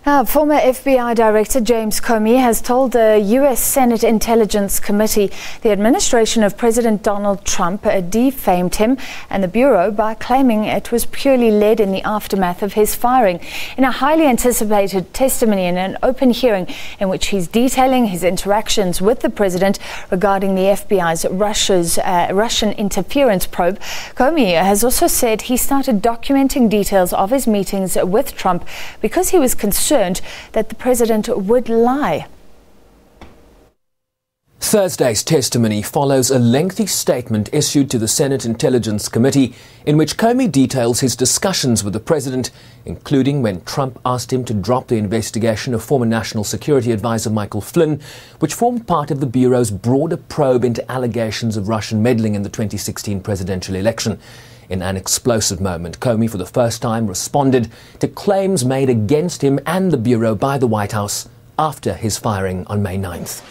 Former FBI Director James Comey has told the U.S. Senate Intelligence Committee the administration of President Donald Trump defamed him and the Bureau by claiming it was purely led in the aftermath of his firing. In a highly anticipated testimony in an open hearing in which he's detailing his interactions with the president regarding the FBI's Russian interference probe, Comey has also said he started documenting details of his meetings with Trump because he was concerned that the president would lie. Thursday's testimony follows a lengthy statement issued to the Senate Intelligence Committee in which Comey details his discussions with the president, including when Trump asked him to drop the investigation of former National Security Advisor Michael Flynn, which formed part of the Bureau's broader probe into allegations of Russian meddling in the 2016 presidential election. In an explosive moment, Comey for the first time responded to claims made against him and the Bureau by the White House after his firing on May 9th.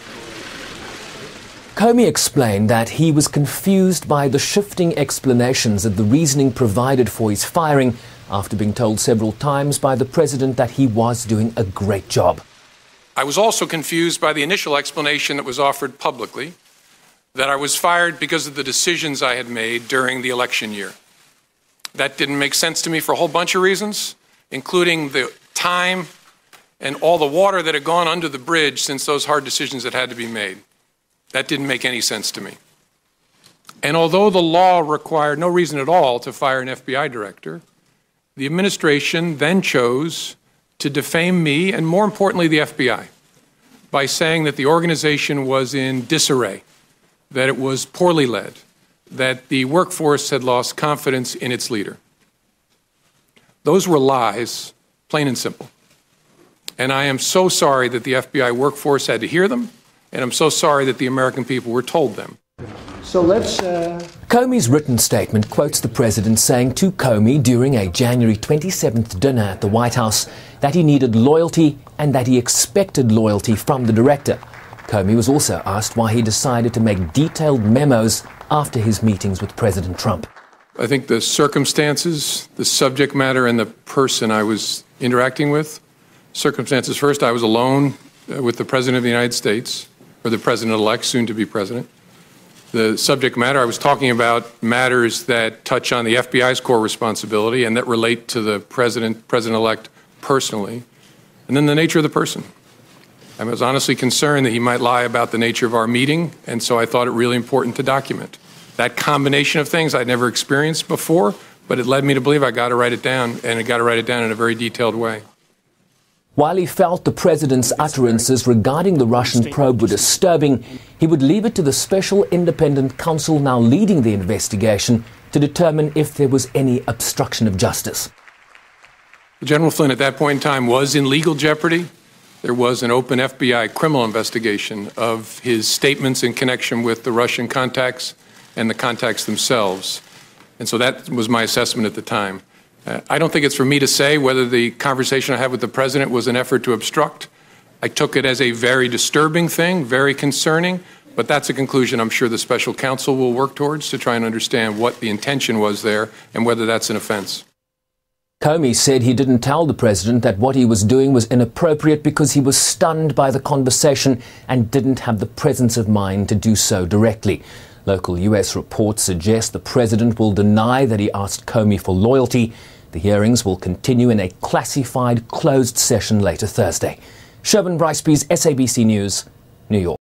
Comey explained that he was confused by the shifting explanations of the reasoning provided for his firing after being told several times by the president that he was doing a great job. I was also confused by the initial explanation that was offered publicly, that I was fired because of the decisions I had made during the election year. That didn't make sense to me for a whole bunch of reasons, including the time and all the water that had gone under the bridge since those hard decisions that had to be made. That didn't make any sense to me. And although the law required no reason at all to fire an FBI director, the administration then chose to defame me and, more importantly, the FBI by saying that the organization was in disarray, that it was poorly led, that the workforce had lost confidence in its leader. Those were lies, plain and simple. And I am so sorry that the FBI workforce had to hear them, and I'm so sorry that the American people were told them. So Comey's written statement quotes the president saying to Comey during a January 27th dinner at the White House that he needed loyalty and that he expected loyalty from the director. Comey was also asked why he decided to make detailed memos after his meetings with President Trump. I think the circumstances, the subject matter, and the person I was interacting with. Circumstances first, I was alone with the President of the United States, or the President-elect, soon to be President. The subject matter, I was talking about matters that touch on the FBI's core responsibility and that relate to the President-elect personally. And then the nature of the person. I was honestly concerned that he might lie about the nature of our meeting, and so I thought it really important to document. That combination of things I'd never experienced before, but it led me to believe I got to write it down, and I got to write it down in a very detailed way. While he felt the president's utterances regarding the Russian probe were disturbing, he would leave it to the special independent counsel now leading the investigation to determine if there was any obstruction of justice. General Flynn at that point in time was in legal jeopardy. There was an open FBI criminal investigation of his statements in connection with the Russian contacts and the contacts themselves. And so that was my assessment at the time. I don't think it's for me to say whether the conversation I had with the president was an effort to obstruct. I took it as a very disturbing thing, very concerning, but that's a conclusion I'm sure the special counsel will work towards to try and understand what the intention was there and whether that's an offense. Comey said he didn't tell the president that what he was doing was inappropriate because he was stunned by the conversation and didn't have the presence of mind to do so directly. Local U.S. reports suggest the president will deny that he asked Comey for loyalty. The hearings will continue in a classified closed session later Thursday. Shervin Briceby's SABC News, New York.